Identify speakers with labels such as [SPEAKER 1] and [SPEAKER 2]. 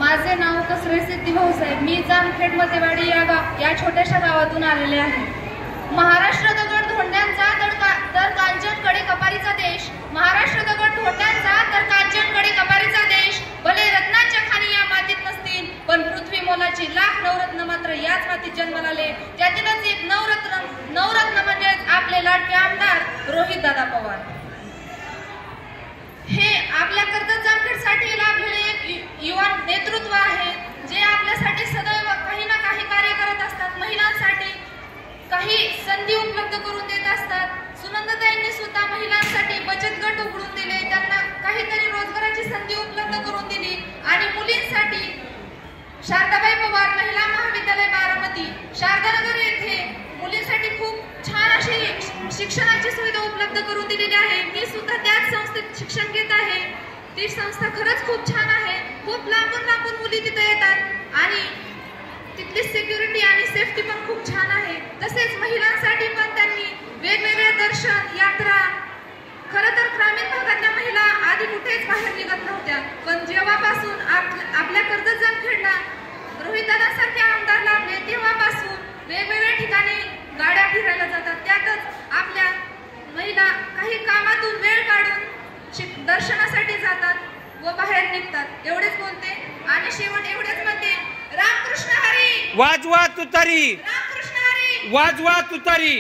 [SPEAKER 1] माझे नाव कसरे सिद्धी भाऊसाहेब. मी जामखेड मतेवाडी या छोट्याशा गावातून आलेले आहे. महाराष्ट्र दगड धोंड्यांचा तर कांचनकडे कपारीचा देश. महाराष्ट्र दगड धोंड्यांचा तर कांचनकडे कपारीचा देश. भले रत्नांच्या खाणी या मातीत नसतील, पण पृथ्वी मोलाची लाख नवरत्न मात्र याच मातीत जन्माला आले. त्यातीलच एक नवरत्न म्हणजेच आपले लाडके आमदार रोहित दादा पवार. हे आपल्या कर्जत जामखेडसाठी लाभलेले एक युवा नेतृत्व आहे, जे आपल्यासाठी सदैव काही ना काही कार्य करत असतात. महिलांसाठी काही संधी उपलब्ध करून देत असतात. सुनंदाताईंनी सुद्धा महिलांसाठी बचत गट उघडून दिले, त्यांना काहीतरी रोजगाराची संधी उपलब्ध करून दिली. आणि मुलींसाठी शारदाबाई पवार महिला महाविद्यालय बारामती शारदानगर येथे मुलींसाठी खूप छान अशी शिक्षणाची सुविधा उपलब्ध करून दिलेली आहे. मी सुद्धा त्याच संस्थेत शिक्षण घेत आहे. ती संस्था खरंच खूप छान आहे. खूप लांबून मुली तिथे येतात आणि तिथली सिक्युरिटी आणि सेफ्टी पण खूप छान आहे. तसेच महिलांसाठी पण त्यांनी वेगवेगळे दर्शन यात्रा. खरं तर ग्रामीण भागातल्या महिला आधी कुठेच बाहेर निघत नव्हत्या, पण जेव्हापासून आपल्या कर्जत जामखेडला रोहितदादांसारखे आमदार लाभले तेव्हापासून वेगवेगळ्या ठिकाणी गाड्या फिरायला जातात. त्यातच आपल्या महिला काही कामातून वेळ काढून दर्शनासाठी जातात व बाहेर निघतात. एवढेच बोलते आणि शेवट एवढेच म्हणते, रामकृष्ण हरी.
[SPEAKER 2] वाजवा तुतारी,
[SPEAKER 1] रामकृष्ण हरी.
[SPEAKER 2] वाजवा तुतारी.